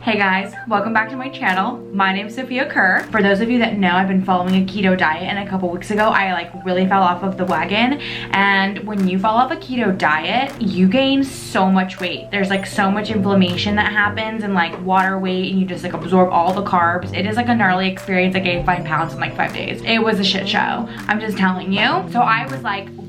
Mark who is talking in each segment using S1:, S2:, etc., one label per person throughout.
S1: Hey guys, welcome back to my channel. My name's Sophia Kerr. For those of you that know, I've been following a keto diet, and a couple weeks ago I really fell off of the wagon. And when you fall off a keto diet, you gain so much weight. There's so much inflammation that happens and water weight, and you just absorb all the carbs. It is a gnarly experience. I gained 5 pounds in 5 days. It was a shit show. I'm just telling you. So I was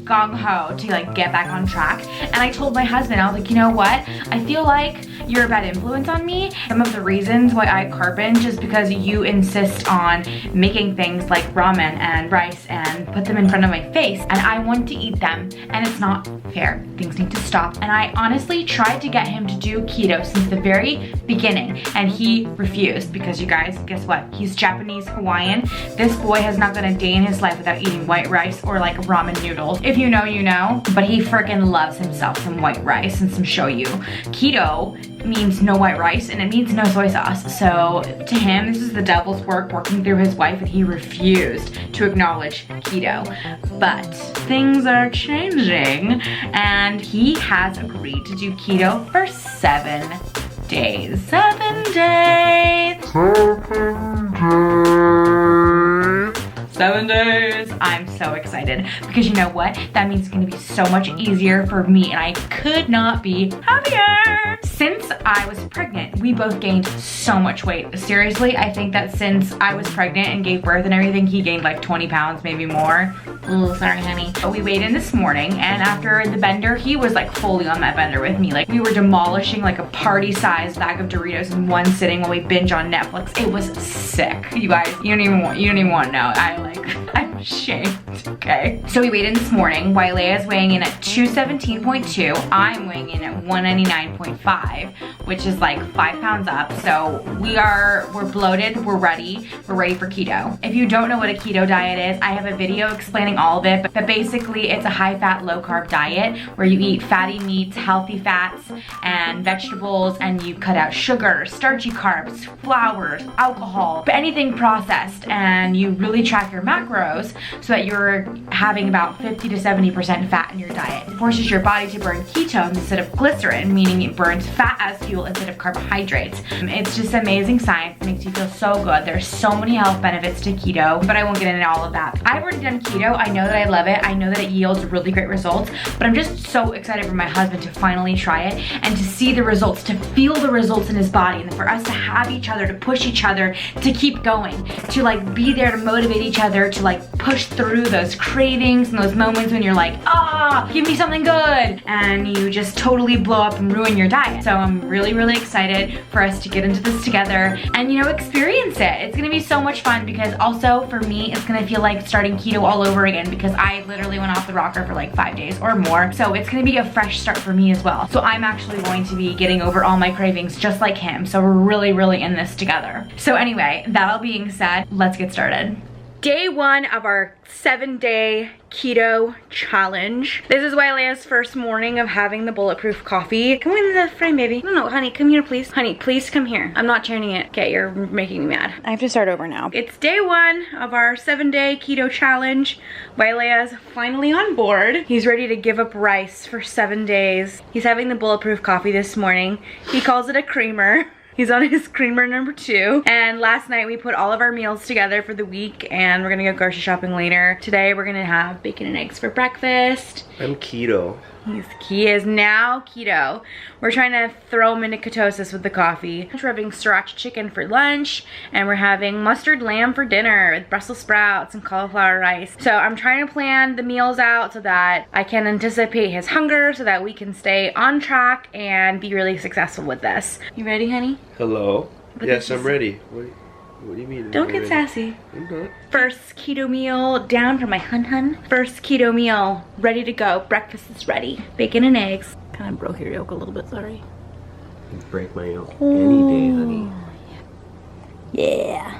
S1: gung-ho to get back on track, and I told my husband, I was like, you know what, I feel like you're a bad influence on me. Some of the reasons why I carb binge is because you insist on making things like ramen and rice and put them in front of my face, and I want to eat them, and it's not fair. Things need to stop. And I honestly tried to get him to do keto since the very beginning, and he refused because, you guys, guess what? He's Japanese Hawaiian. This boy has not gone a day in his life without eating white rice or ramen noodles. If you know, you know, but he freaking loves himself some white rice and some shoyu. Keto means no white rice, and it means no soy sauce. So to him, this is the devil's work working through his wife, and he refused to acknowledge keto. But things are changing, and he has agreed to do keto for 7 days. 7 days. 7 days. I'm so excited because you know what? That means it's gonna be so much easier for me, and I could not be happier. Since I was pregnant, we both gained so much weight. Seriously, I think that since I was pregnant and gave birth and everything, he gained 20 pounds, maybe more. Oh, sorry, honey. But we weighed in this morning, and after the bender, he was fully on that bender with me. We were demolishing a party-sized bag of Doritos in one sitting while we binge on Netflix. It was sick. You guys, you don't even want to know. I'm ashamed, okay? So we weighed in this morning. Wailea's weighing in at 217.2. I'm weighing in at 199.5, which is 5 pounds up. So we're bloated, we're ready for keto. If you don't know what a keto diet is, I have a video explaining all of it, but basically it's a high-fat, low-carb diet where you eat fatty meats, healthy fats, and vegetables, and you cut out sugar, starchy carbs, flours, alcohol, anything processed, and you really track your macros so that you're having about 50 to 70% fat in your diet. It forces your body to burn ketones instead of glycerin, meaning it burns fat as fuel instead of carbohydrates. It's just amazing science. It makes you feel so good. There's so many health benefits to keto, but I won't get into all of that. I've already done keto. I know that I love it. I know that it yields really great results, but I'm just so excited for my husband to finally try it and to see the results, to feel the results in his body, and for us to have each other, to push each other, to keep going, to be there to motivate each other, to push through those cravings and those moments when you're give me something good, and you just totally blow up and ruin your diet. So I'm really, really excited for us to get into this together and, experience it. It's gonna be so much fun because also for me, it's gonna feel like starting keto all over again because I literally went off the rocker for 5 days or more. So it's gonna be a fresh start for me as well. So I'm actually going to be getting over all my cravings just like him. So we're really, really in this together. So anyway, that all being said, let's get started. Day 1 of our 7-day keto challenge. This is Wailea's first morning of having the bulletproof coffee. Come in the frame, baby. No, honey, come here, please. Honey, please come here. I'm not turning it. Okay, you're making me mad. I have to start over now. It's day 1 of our 7-day keto challenge. Wailea's finally on board. He's ready to give up rice for 7 days. He's having the bulletproof coffee this morning. He calls it a creamer. He's on his creamer number 2. And last night we put all of our meals together for the week, and we're gonna go grocery shopping later. Today we're gonna have bacon and eggs for breakfast.
S2: I'm keto.
S1: He is now keto. We're trying to throw him into ketosis with the coffee. We're having sriracha chicken for lunch, and we're having mustard lamb for dinner with Brussels sprouts and cauliflower rice. So I'm trying to plan the meals out so that I can anticipate his hunger so that we can stay on track and be really successful with this. You ready, honey?
S2: Hello? Yes, I'm ready. What do you mean?
S1: Don't get sassy.
S2: I'm not.
S1: First keto meal down for my hun. First keto meal ready to go. Breakfast is ready. Bacon and eggs. Kind of broke your yolk a little bit, sorry.
S2: You break my yolk any day, honey.
S1: Yeah.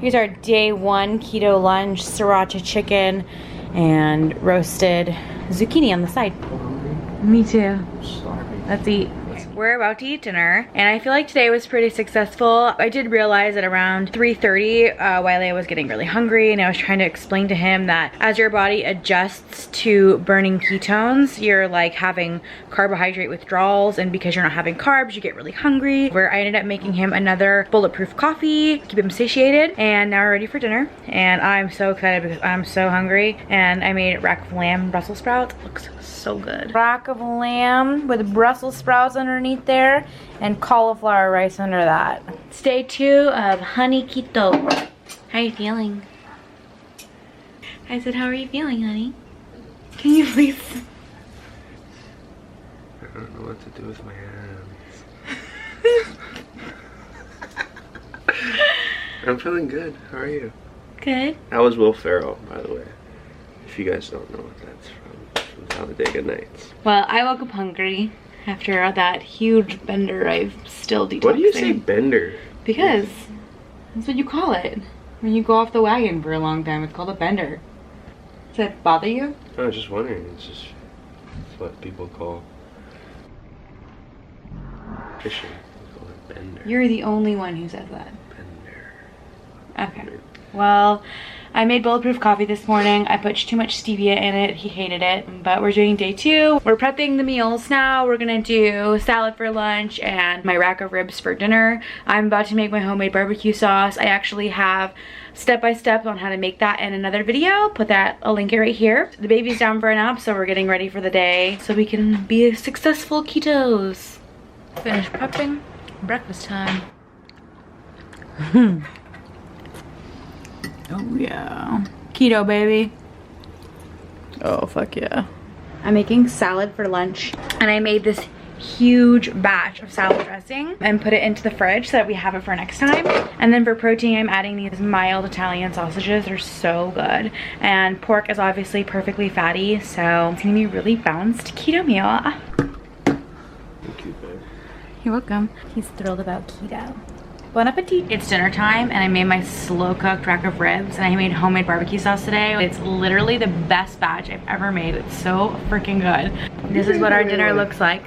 S1: Here's our day 1 keto lunch. Sriracha chicken and roasted zucchini on the side. Me too.
S2: Sorry.
S1: Let's eat.
S2: Let's
S1: we're about to eat dinner, and I feel like today was pretty successful. I did realize at around 3:30, Wiley was getting really hungry, and I was trying to explain to him that as your body adjusts to burning ketones, you're like having carbohydrate withdrawals, and because you're not having carbs, you get really hungry. Where I ended up making him another bulletproof coffee, keep him satiated, and now we're ready for dinner. And I'm so excited because I'm so hungry, and I made rack of lamb Brussels sprouts. It looks so good. Rack of lamb with Brussels sprouts underneath there and cauliflower rice under that. It's day 2 of honey keto. How are you feeling? I said, how are you feeling, honey? Can you please?
S2: I don't know what to do with my hands. I'm feeling good. How are you?
S1: Good.
S2: That was Will Ferrell, by the way. If you guys don't know what that's from Talladega Nights.
S1: Well, I woke up hungry after that huge bender. I've still detoxing.
S2: What do you say, bender?
S1: Because that's what you call it. When you go off the wagon for a long time, it's called a bender. Does that bother you?
S2: I was just wondering. It's what people call fishing. They call it bender.
S1: You're the only one who says that.
S2: Bender.
S1: Okay. Well, I made bulletproof coffee this morning. I put too much stevia in it. He hated it. But we're doing day 2. We're prepping the meals now. We're gonna do salad for lunch and my rack of ribs for dinner. I'm about to make my homemade barbecue sauce. I actually have step-by-step on how to make that in another video. Put a link right here. The baby's down for a nap, so we're getting ready for the day so we can be successful ketos. Finish prepping. Breakfast time. Oh yeah. Keto, baby. Oh, fuck yeah. I'm making salad for lunch, and I made this huge batch of salad dressing and put it into the fridge so that we have it for next time. And then for protein, I'm adding these mild Italian sausages. They're so good. And pork is obviously perfectly fatty, so it's gonna be a really balanced keto meal.
S2: Thank you, babe.
S1: You're welcome. He's thrilled about keto. Bon appetit. It's dinner time, and I made my slow cooked rack of ribs, and I made homemade barbecue sauce today. It's literally the best batch I've ever made. It's so freaking good. This is what our dinner looks like.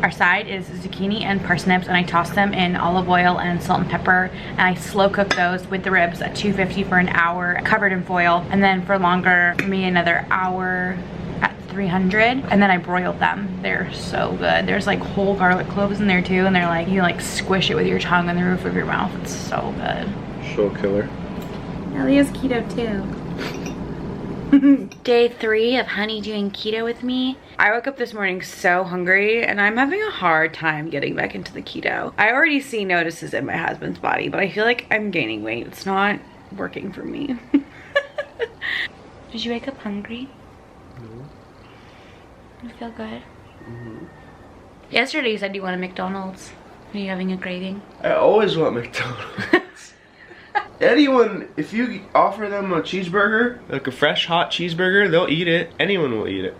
S1: Our side is zucchini and parsnips, and I toss them in olive oil and salt and pepper, and I slow cook those with the ribs at 250 for an hour, covered in foil, and then for longer, maybe another hour at 300, and then I broiled them. They're so good. There's like whole garlic cloves in there too, and they're like, you like squish it with your tongue on the roof of your mouth. It's so good.
S2: Show killer.
S1: Ellie is keto too. Day 3 of honey doing keto with me. I woke up this morning so hungry, and I'm having a hard time getting back into the keto. I already see notices in my husband's body, but I feel like I'm gaining weight. It's not working for me. Did you wake up hungry?
S2: No.
S1: You feel good?
S2: Mm-hmm.
S1: Yesterday you said you wanted McDonald's. Are you having a craving?
S2: I always want McDonald's. Anyone, if you offer them a cheeseburger, like a fresh hot cheeseburger, they'll eat it. Anyone will eat it.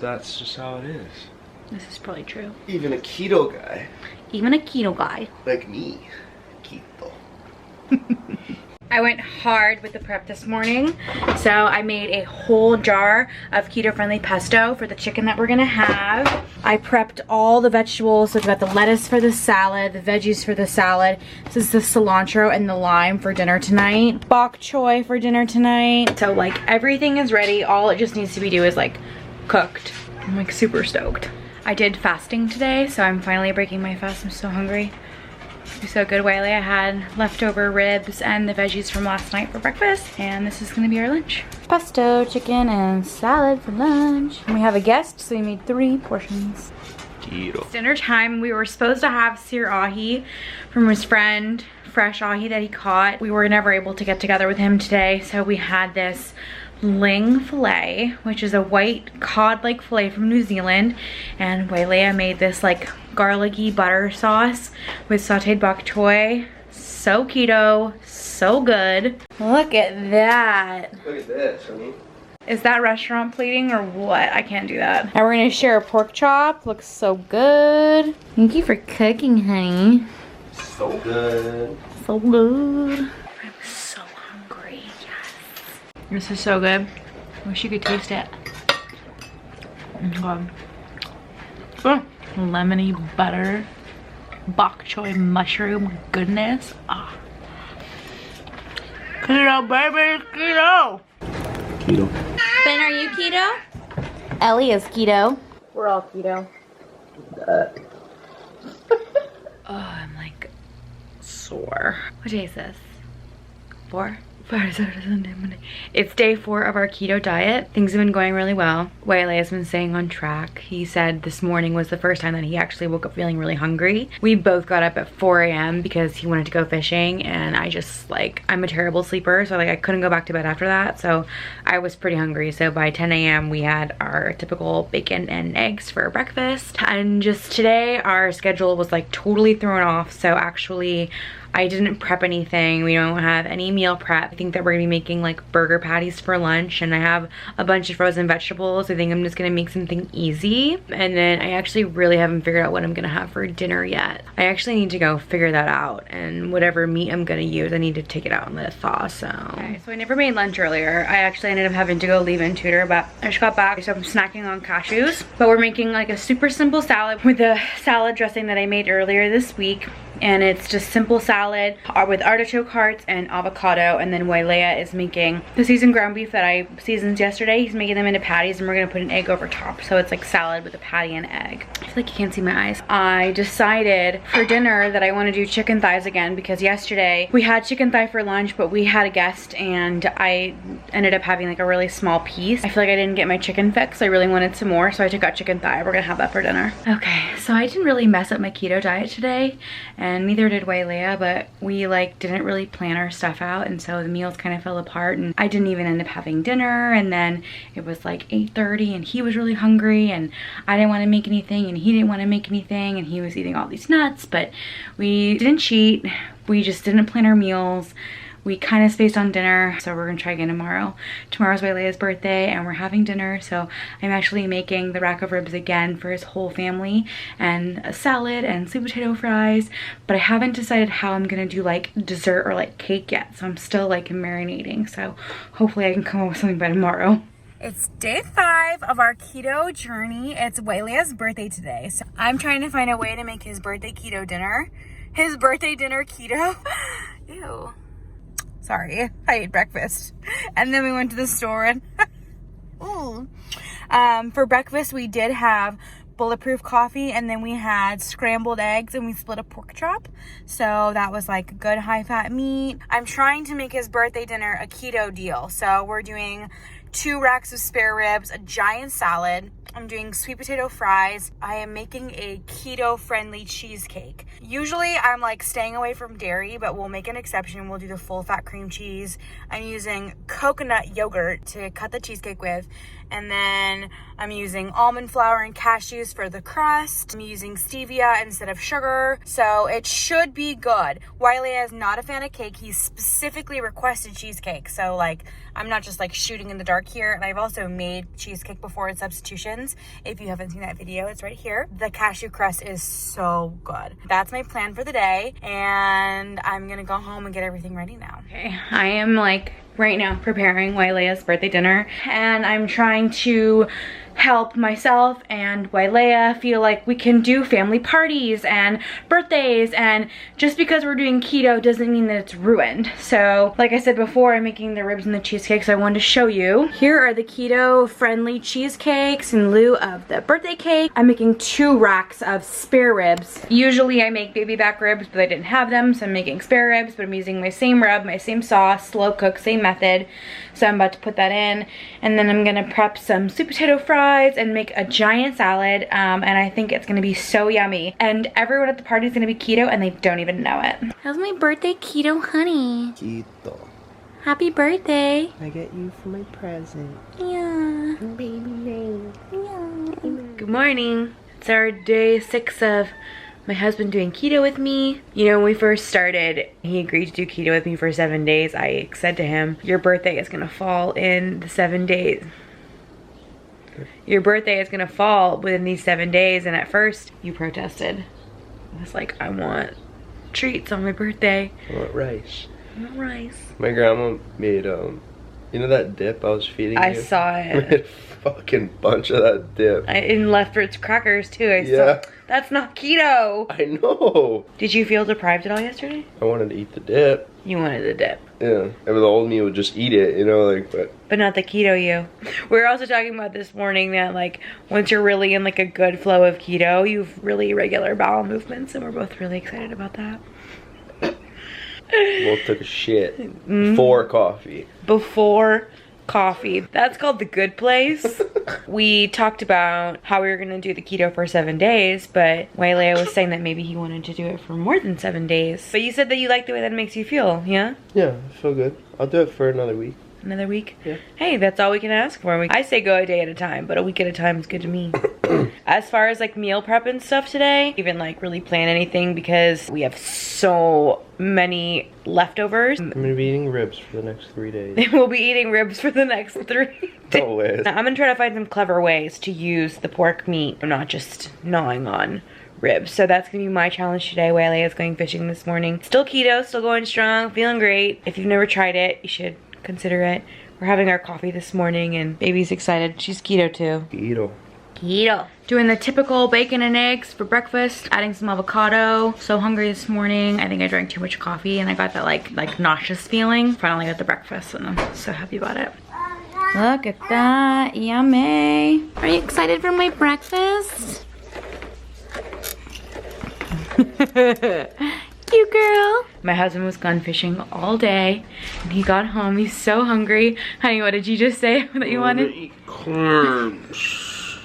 S2: That's just how it is.
S1: This is probably true.
S2: Even a keto guy.
S1: Even a keto guy.
S2: Like me. Keto.
S1: I went hard with the prep this morning. So I made a whole jar of keto-friendly pesto for the chicken that we're gonna have. I prepped all the vegetables. So I've got the lettuce for the salad, the veggies for the salad. This is the cilantro and the lime for dinner tonight. Bok choy for dinner tonight. So like everything is ready. All it just needs to be do is like cooked. I'm like super stoked. I did fasting today, so I'm finally breaking my fast. I'm so hungry. It's so good, Wiley. I had leftover ribs and the veggies from last night for breakfast, and this is gonna be our lunch. Pesto, chicken, and salad for lunch. And we have a guest, so we made 3 portions.
S2: Keto.
S1: It's dinner time. We were supposed to have sear ahi from his friend, fresh ahi that he caught. We were never able to get together with him today, so we had this ling filet, which is a white cod-like filet from New Zealand, and Wailea made this like garlicky butter sauce with sauteed bok choy. So keto, so good. Look at that.
S2: Look at this, honey.
S1: Is that restaurant plating or what? I can't do that. Now we're gonna share a pork chop. Looks so good. Thank you for cooking, honey.
S2: So good.
S1: So good. I'm so hungry. Yes. This is so good. I wish you could taste it. Oh my God. Lemony butter, bok choy mushroom goodness. Ah. Keto, baby, keto.
S2: Keto.
S3: Ben, are you keto? Ellie is keto. We're all keto.
S1: Oh, I'm like sore. What day is this? 4? It's day 4 of our keto diet. Things have been going really well. Waylay has been staying on track. He said this morning was the first time that he actually woke up feeling really hungry. We both got up at 4 a.m. because he wanted to go fishing, and I just like, I'm a terrible sleeper, so like I couldn't go back to bed after that. So I was pretty hungry. So by 10 a.m. we had our typical bacon and eggs for breakfast. And just today our schedule was like totally thrown off. So actually I didn't prep anything. We don't have any meal prep. I think that we're gonna be making like burger patties for lunch, and I have a bunch of frozen vegetables. I think I'm just gonna make something easy. And then I actually really haven't figured out what I'm gonna have for dinner yet. I actually need to go figure that out, and whatever meat I'm gonna use, I need to take it out and let it thaw, so. Okay, so I never made lunch earlier. I actually ended up having to go leave and tutor, but I just got back, so I'm snacking on cashews. But we're making like a super simple salad with the salad dressing that I made earlier this week. And it's just simple salad with artichoke hearts and avocado. And then Waylaya is making the seasoned ground beef that I seasoned yesterday. He's making them into patties, and we're gonna put an egg over top. So it's like salad with a patty and egg. I feel like you can't see my eyes. I decided for dinner that I want to do chicken thighs again, because yesterday we had chicken thigh for lunch, but we had a guest and I ended up having like a really small piece. I feel like I didn't get my chicken fix. I really wanted some more, so I took out chicken thigh. We're gonna have that for dinner. Okay, so I didn't really mess up my keto diet today, and neither did Waylaya, but we like didn't really plan our stuff out, and so the meals kind of fell apart, and I didn't even end up having dinner. And then it was like 8:30 and he was really hungry, and I didn't want to make anything, and he didn't want to make anything, and he was eating all these nuts. But we didn't cheat, we just didn't plan our meals. We kind of spaced on dinner, so we're gonna try again tomorrow. Tomorrow's Waylaya's birthday, and we're having dinner, so I'm actually making the rack of ribs again for his whole family, and a salad and sweet potato fries. But I haven't decided how I'm gonna do like dessert or like cake yet, so I'm still like marinating. So hopefully I can come up with something by tomorrow. It's day 5 of our keto journey. It's Waylaya's birthday today, so I'm trying to find a way to make his birthday keto dinner. His birthday dinner keto. Ew. Sorry, I ate breakfast. And then we went to the store and ooh. For breakfast we did have bulletproof coffee, and then we had scrambled eggs, and we split a pork chop. So that was like good high fat meat. I'm trying to make his birthday dinner a keto deal. So we're doing 2 racks of spare ribs, a giant salad. I'm doing sweet potato fries. I am making a keto friendly cheesecake. Usually I'm like staying away from dairy, but we'll make an exception. We'll do the full fat cream cheese. I'm using coconut yogurt to cut the cheesecake with. And then I'm using almond flour and cashews for the crust. I'm using stevia instead of sugar. So it should be good. Wiley is not a fan of cake. He specifically requested cheesecake. So like, I'm not just like shooting in the dark here. And I've also made cheesecake before in substitutions. If you haven't seen that video, it's right here. The cashew crust is so good. That's my plan for the day. And I'm gonna go home and get everything ready now. Okay, I am like right now preparing Wailea's birthday dinner, and I'm trying to help myself and Wailea feel like we can do family parties and birthdays, and just because we're doing keto doesn't mean that it's ruined. So like I said before, I'm making the ribs and the cheesecake, so I wanted to show you. Here are the keto friendly cheesecakes in lieu of the birthday cake. I'm making 2 racks of spare ribs. Usually I make baby back ribs, but I didn't have them, so I'm making spare ribs, but I'm using my same rub, my same sauce, slow cook, same method. So I'm about to put that in, and then I'm gonna prep some sweet potato fries and make a giant salad, and I think it's gonna be so yummy. And everyone at the party is gonna be keto, and they don't even know it. How's my birthday keto honey?
S2: Keto.
S1: Happy birthday.
S2: I get you for my present.
S1: Yeah.
S2: Baby name.
S1: Yeah. Good morning. It's our day 6 of my husband doing keto with me. You know, when we first started, he agreed to do keto with me for 7 days. I said to him, your birthday is gonna fall in the 7 days. Your birthday is gonna fall within these 7 days. And at first, you protested. I was like, I want treats on my birthday.
S2: I want rice.
S1: I want rice.
S2: My grandma made You know that dip I was feeding you?
S1: I saw
S2: I made
S1: it.
S2: a fucking bunch of that dip.
S1: And Lefferts crackers too. I
S2: Yeah.
S1: saw. That's not keto.
S2: I know.
S1: Did you feel deprived at all yesterday?
S2: I wanted to eat the dip.
S1: You wanted the dip.
S2: Yeah. And the old me would just eat it, you know, like,
S1: But not the keto you. We were also talking about this morning that like once you're really in like a good flow of keto, you've really irregular bowel movements, and we're both really excited about that.
S2: both took a shit before coffee.
S1: Before coffee. That's called the good place. We talked about how we were gonna do the keto for 7 days, but Waylea was saying that maybe he wanted to do it for more than 7 days. But you said that you like the way that makes you feel, yeah?
S2: Yeah, I feel good. I'll do it for another week.
S1: Another week?
S2: Yeah.
S1: Hey, that's all we can ask for. I say go a day at a time, but a week at a time is good to me. As far as like meal prep and stuff today, even like really plan anything because we have so many leftovers.
S2: I'm gonna be eating ribs for the next 3 days.
S1: We'll be eating ribs for the next 3 days.
S2: Always.
S1: I'm gonna try to find some clever ways to use the pork meat, not just gnawing on ribs. So that's gonna be my challenge today. Waylea is going fishing this morning. Still keto, still going strong, feeling great. If you've never tried it, you should consider it. We're having our coffee this morning and baby's excited. She's keto too.
S2: Keto.
S1: Keto. Doing the typical bacon and eggs for breakfast, adding some avocado. So hungry this morning. I think I drank too much coffee and I got that like nauseous feeling. Finally got the breakfast and I'm so happy about it. Look at that, yummy. Are you excited for my breakfast? Cute girl. My husband was gone fishing all day and he got home. He's so hungry. Honey, what did you just say that you wanted?
S2: Eat carbs.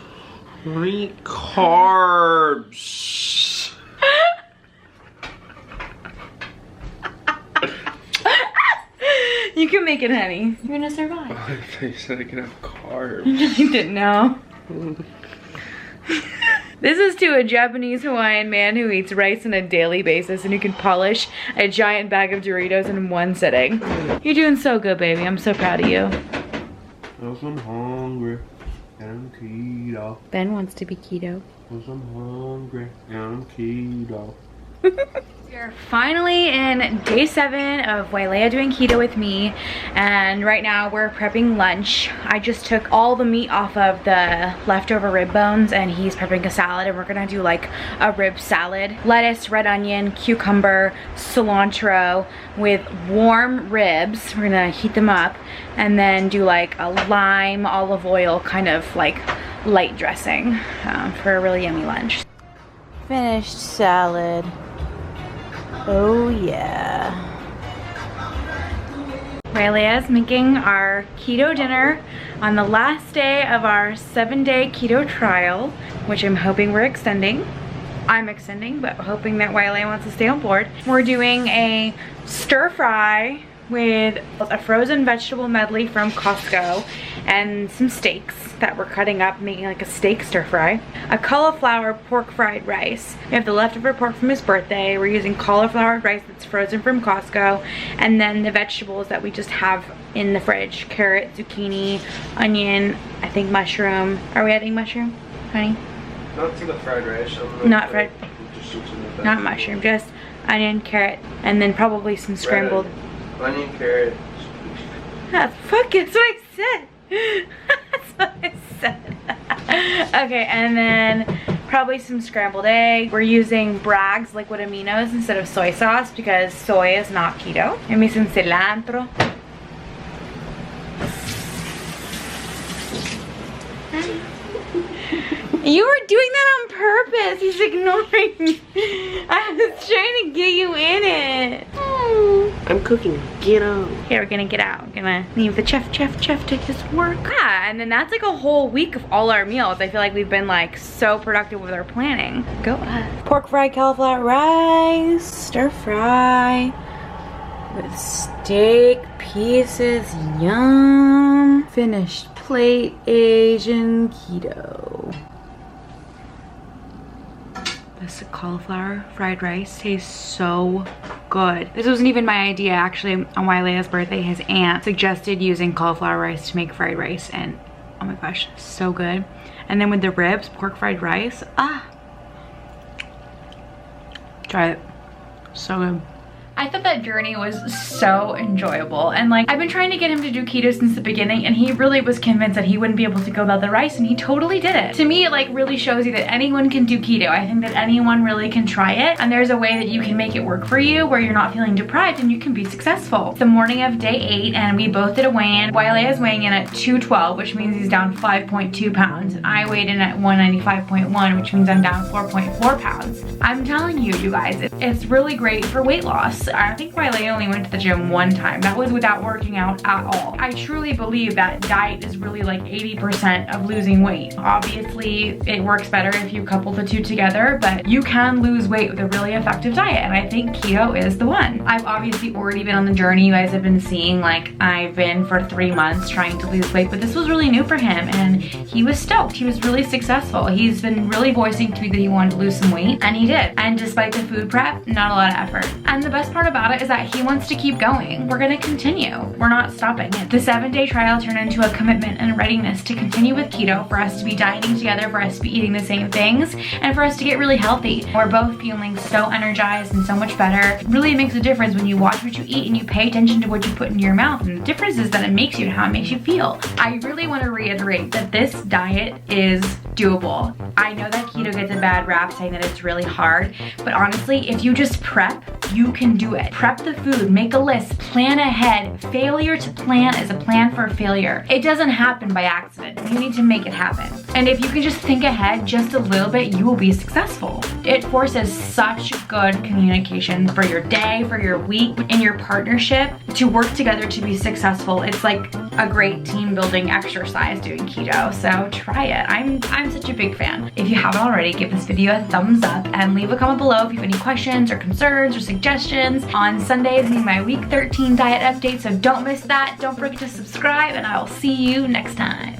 S2: Eat carbs.
S1: You can make it, honey. You're gonna survive.
S2: I thought you said I can have carbs.
S1: You didn't know. This is to a Japanese Hawaiian man who eats rice on a daily basis and who can polish a giant bag of Doritos in one sitting. You're doing so good, baby. I'm so proud of you.
S2: Cause I'm hungry and I'm keto.
S1: Ben wants to be keto.
S2: Cause I'm hungry and I'm keto.
S1: We're finally in day 7 of Waylea doing keto with me, and right now we're prepping lunch. I just took all the meat off of the leftover rib bones and he's prepping a salad, and we're gonna do like a rib salad. Lettuce, red onion, cucumber, cilantro with warm ribs. We're gonna heat them up and then do like a lime olive oil kind of like light dressing for a really yummy lunch. Finished salad. Oh yeah. Waylea's making our keto dinner on the last day of our 7-day keto trial, which I'm hoping we're extending. I'm extending, but hoping that Waylea wants to stay on board. We're doing a stir fry with a frozen vegetable medley from Costco and some steaks that we're cutting up, making like a steak stir fry. A cauliflower pork fried rice. We have the leftover pork from his birthday. We're using cauliflower rice that's frozen from Costco, and then the vegetables that we just have in the fridge. Carrot, zucchini, onion, I think mushroom. Are we adding mushroom, honey?
S2: Not to the fried rice.
S1: Not fried. Not mushroom, just onion, carrot, and then probably some scrambled.
S2: Onion, carrot.
S1: Ah, fuck, that's what I said. That's what I said. Okay, and then probably some scrambled egg. We're using Bragg's liquid aminos instead of soy sauce because soy is not keto. And me some cilantro. You were doing that on purpose. He's ignoring me. I was trying to get you in it.
S2: I'm cooking. Get out.
S1: Okay, we're gonna get out. We're gonna leave the chef to his work. Yeah, and then that's like a whole week of all our meals. I feel like we've been like so productive with our planning. Go us. Pork fried cauliflower rice, stir fry with steak pieces. Yum. Finished plate, Asian keto. This cauliflower fried rice tastes so good. This wasn't even my idea. Actually, on Waylea's birthday, his aunt suggested using cauliflower rice to make fried rice, and oh my gosh, so good. And then with the ribs, pork fried rice, try it, so good. I thought that journey was so enjoyable, and like I've been trying to get him to do keto since the beginning, and he really was convinced that he wouldn't be able to go without the rice, and he totally did it. To me, it like really shows you that anyone can do keto. I think that anyone really can try it, and there's a way that you can make it work for you where you're not feeling deprived and you can be successful. The morning of day 8, and we both did a weigh-in. Wiley is weighing in at 212, which means he's down 5.2 pounds. I weighed in at 195.1, which means I'm down 4.4 pounds. I'm telling you, you guys, it's really great for weight loss. I think Wiley only went to the gym one time. That was without working out at all. I truly believe that diet is really like 80% of losing weight. Obviously, it works better if you couple the two together, but you can lose weight with a really effective diet, and I think keto is the one. I've obviously already been on the journey. You guys have been seeing, like, I've been for 3 months trying to lose weight, but this was really new for him, and he was stoked. He was really successful. He's been really voicing to me that he wanted to lose some weight, and he did. And despite the food prep, not a lot of effort. And the best part about it is that he wants to keep going. We're gonna continue. We're not stopping it. The 7-day trial turned into a commitment and a readiness to continue with keto, for us to be dieting together, for us to be eating the same things, and for us to get really healthy. We're both feeling so energized and so much better. It really makes a difference when you watch what you eat and you pay attention to what you put into your mouth, and the difference is that it makes you and how it makes you feel. I really want to reiterate that this diet is doable. I know that keto gets a bad rap saying that it's really hard, but honestly, if you just prep, you can do it. Prep the food, make a list, plan ahead. Failure to plan is a plan for failure. It doesn't happen by accident. You need to make it happen. And if you can just think ahead just a little bit, you will be successful. It forces such good communication for your day, for your week, in your partnership, to work together to be successful. It's like a great team building exercise doing keto, so try it. I'm such a big fan. If you haven't already, give this video a thumbs up and leave a comment below if you have any questions or concerns or suggestions. On Sundays, I need my week 13 diet update, so don't miss that. Don't forget to subscribe, and I will see you next time.